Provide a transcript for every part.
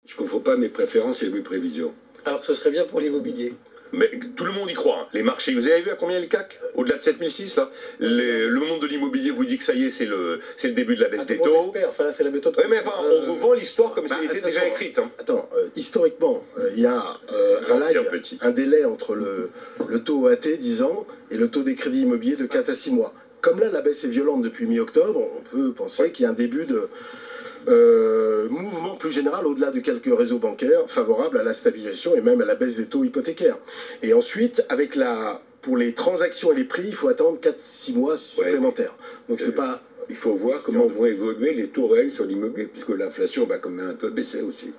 Je ne confonds pas mes préférences et mes prévisions. Alors que ce serait bien pour l'immobilier. Mais tout le monde y croit, hein. Les marchés, vous avez vu à combien le CAC? Au-delà de 7006 là, le monde de l'immobilier vous dit que ça y est, c'est le début de la baisse des taux. Enfin là c'est la méthode. Oui mais enfin, on vous vend l'histoire comme si elle était déjà écrite. Hein. Attends, historiquement, il y a un délai entre le taux OAT 10 ans et le taux des crédits immobiliers de 4 à 6 mois. Comme là la baisse est violente depuis mi-octobre, on peut penser qu'il y a un début de mouvement plus général au-delà de quelques réseaux bancaires favorables à la stabilisation et même à la baisse des taux hypothécaires. Et ensuite, pour les transactions et les prix, il faut attendre 4-6 mois supplémentaires. Donc c'est pas... Il faut voir comment vont évoluer les taux réels sur l'immobilier, puisque l'inflation va quand même un peu baisser aussi.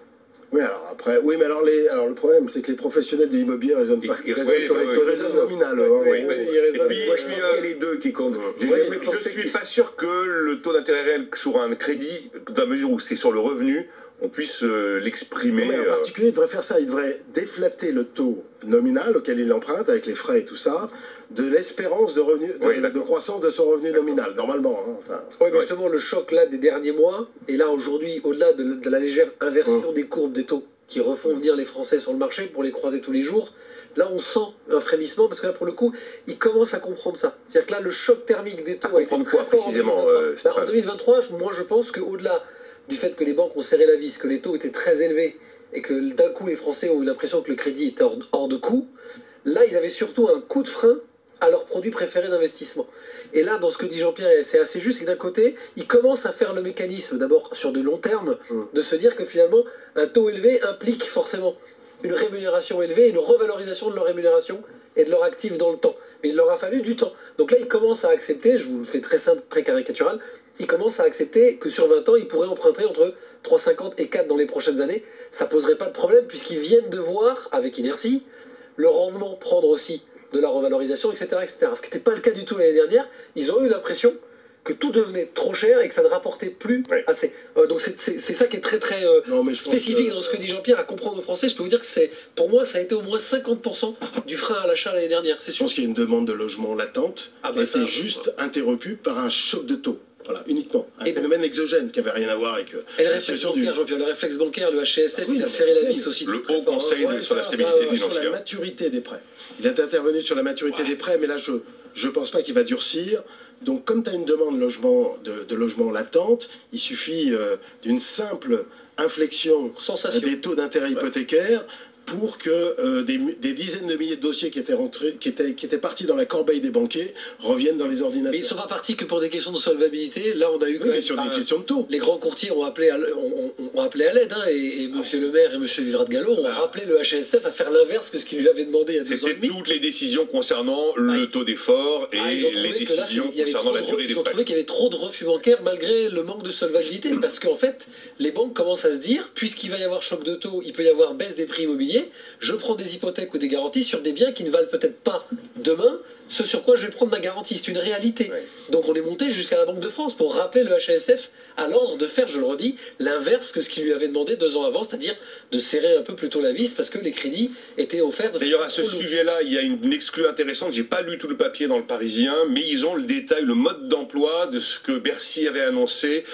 Oui, alors après, oui, mais alors le problème, c'est que les professionnels de l'immobilier ne raisonnent pas. Ils raisonnent nominal. Et puis, moi, je suis les deux qui comptent. Je suis pas sûr que le taux d'intérêt réel sur un crédit, dans la mesure où c'est sur le revenu, on puisse l'exprimer. Mais en particulier, il devrait faire ça. Il devrait déflater le taux nominal auquel il emprunte, avec les frais et tout ça, de l'espérance de revenu, de croissance de son revenu nominal, normalement. Hein, enfin. Oui, mais justement, le choc là des derniers mois, et là aujourd'hui, au-delà de la légère inversion des courbes des taux qui refont venir les Français sur le marché pour les croiser tous les jours, là on sent un frémissement, parce que là pour le coup, ils commencent à comprendre ça. C'est-à-dire que là, le choc thermique des taux a été très fort précisément, en 2023. Moi je pense qu'au-delà du fait que les banques ont serré la vis, que les taux étaient très élevés, et que d'un coup les Français ont eu l'impression que le crédit était hors de coût, là ils avaient surtout un coup de frein à leurs produits préférés d'investissement. Et là, dans ce que dit Jean-Pierre, c'est assez juste, c'est que d'un côté, ils commencent à faire le mécanisme, d'abord sur de long terme, de se dire que finalement, un taux élevé implique forcément une rémunération élevée, une revalorisation de leur rémunération et de leur actif dans le temps. Mais il leur a fallu du temps. Donc là, ils commencent à accepter, je vous le fais très simple, très caricatural, ils commencent à accepter que sur 20 ans, ils pourraient emprunter entre 3,50 et 4 dans les prochaines années. Ça poserait pas de problème, puisqu'ils viennent de voir, avec inertie, le rendement prendre aussi de la revalorisation, etc. etc. Ce qui n'était pas le cas du tout l'année dernière. Ils ont eu l'impression que tout devenait trop cher et que ça ne rapportait plus assez. Donc c'est ça qui est très très spécifique dans ce que dit Jean-Pierre, à comprendre aux Français. Je peux vous dire que pour moi, ça a été au moins 50% du frein à l'achat l'année dernière, c'est sûr. Je pense qu'il y a une demande de logement latente qui a été juste interrompue par un choc de taux. Voilà, uniquement. Un phénomène exogène qui n'avait rien à voir avec le réflexe bancaire, Jean-Pierre, le réflexe bancaire, le HCSF, il a serré la vis aussi. Le Haut Conseil sur la stabilité financière. Sur la maturité des prêts. Il est intervenu sur la maturité des prêts, mais là, je ne pense pas qu'il va durcir. Donc, comme tu as une demande de logement latente, il suffit d'une simple inflexion des taux d'intérêt hypothécaires pour que des dizaines de milliers de dossiers qui étaient partis dans la corbeille des banquiers reviennent dans les ordinateurs. Mais ils ne sont pas partis que pour des questions de solvabilité. Là, on a eu sur des questions de taux. Les grands courtiers ont appelé à l'aide, hein, et M. Le Maire et M. Villerat-de-Gallo ont rappelé le HSF à faire l'inverse que ce qu'il lui avait demandé il y a 2 ans et demi. C'était toutes les décisions concernant le taux d'effort et les décisions concernant la durée des prêts. Ils ont trouvé qu'il y avait trop de refus bancaires malgré le manque de solvabilité, parce qu'en fait, les banques commencent à se dire, puisqu'il va y avoir choc de taux, il peut y avoir baisse des prix immobiliers, je prends des hypothèques ou des garanties sur des biens qui ne valent peut-être pas demain ce sur quoi je vais prendre ma garantie. C'est une réalité. Donc on est monté jusqu'à la Banque de France pour rappeler le HSF à l'ordre de faire, je le redis, l'inverse que ce qu'il lui avait demandé 2 ans avant, c'est-à-dire de serrer un peu plutôt la vis parce que les crédits étaient offerts. D'ailleurs, à ce sujet-là, il y a une exclue intéressante. J'ai pas lu tout le papier dans le Parisien, mais ils ont le détail, le mode d'emploi de ce que Bercy avait annoncé,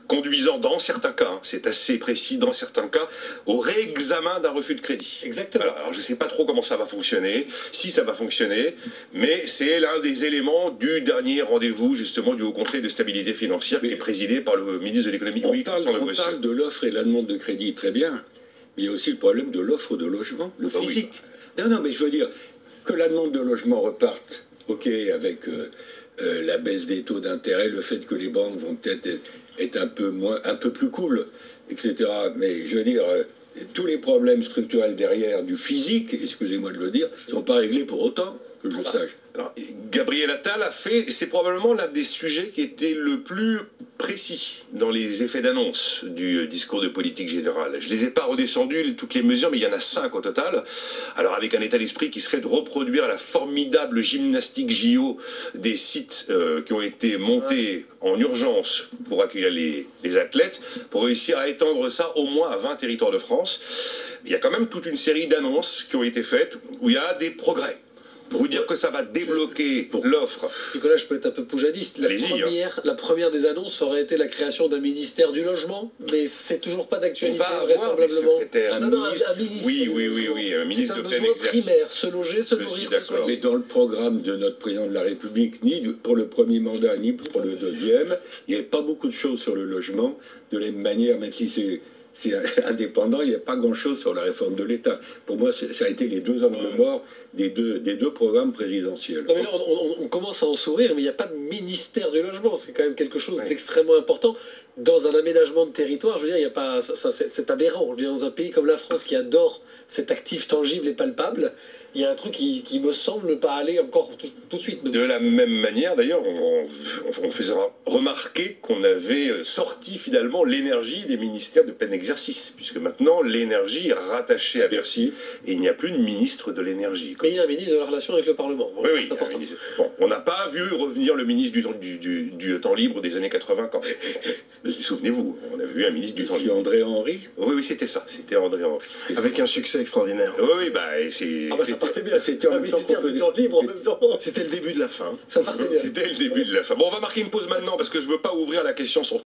conduisant dans certains cas, c'est assez précis, dans certains cas, au réexamen d'un refus de crédit. Exactement. Alors je sais pas trop comment ça va fonctionner, si ça va fonctionner, mais c'est l'un des éléments du dernier rendez-vous, justement, du Haut Conseil de stabilité financière, qui est présidé par le ministre de l'économie. On parle de l'offre et la demande de crédit, très bien, mais il y a aussi le problème de l'offre de logement, le physique. Non, mais je veux dire, que la demande de logement reparte, ok, avec la baisse des taux d'intérêt, le fait que les banques vont peut-être être un peu plus cool, etc. Mais je veux dire, tous les problèmes structurels derrière du physique, excusez-moi de le dire, ne sont pas réglés pour autant, que je le sache. Alors, Gabriel Attal a fait, c'est probablement l'un des sujets qui était le plus précis dans les effets d'annonce du discours de politique générale. Je ne les ai pas redescendus, toutes les mesures, mais il y en a 5 au total. Alors avec un état d'esprit qui serait de reproduire la formidable gymnastique JO des sites qui ont été montés en urgence pour accueillir les athlètes, pour réussir à étendre ça au moins à 20 territoires de France. Il y a quand même toute une série d'annonces qui ont été faites où il y a des progrès. Pour vous dire que ça va débloquer l'offre. Nicolas, je peux être un peu poujadiste. La première des annonces aurait été la création d'un ministère du logement, mais c'est toujours pas d'actualité, vraisemblablement. Un ministre. Oui, un ministre de plein exercice. C'est un besoin primaire, se loger, se nourrir, se soigner. Mais dans le programme de notre président de la République, ni pour le premier mandat, ni pour le deuxième, il n'y avait pas beaucoup de choses sur le logement. De la même manière, même si c'est indépendant, il n'y a pas grand-chose sur la réforme de l'État. Pour moi, ça a été les deux angles morts des deux programmes présidentiels. Non mais là, on commence à en sourire, mais il n'y a pas de ministère du logement. C'est quand même quelque chose d'extrêmement important. Dans un aménagement de territoire, je veux dire, il y a pas, c'est aberrant. Je veux dire, dans un pays comme la France qui adore cet actif tangible et palpable, il y a un truc qui me semble ne pas aller encore tout de suite. De la même manière, d'ailleurs, on faisait remarquer qu'on avait sorti finalement l'énergie des ministères de plein exercice, puisque maintenant l'énergie est rattachée à Bercy et il n'y a plus de ministre de l'énergie. Mais il y a un ministre de la relation avec le Parlement. Bon, oui, bon, on n'a pas vu revenir le ministre du temps libre des années 80 quand... Souvenez-vous, on a vu un ministre du temps libre. André Henry. Oui, c'était ça, c'était André Henry. Avec un succès extraordinaire. Oui, c'est... ça partait bien, c'était un ministère du temps libre en même temps. C'était le début de la fin. Ça partait bien. C'était le début de la fin. Bon, on va marquer une pause maintenant parce que je ne veux pas ouvrir la question sur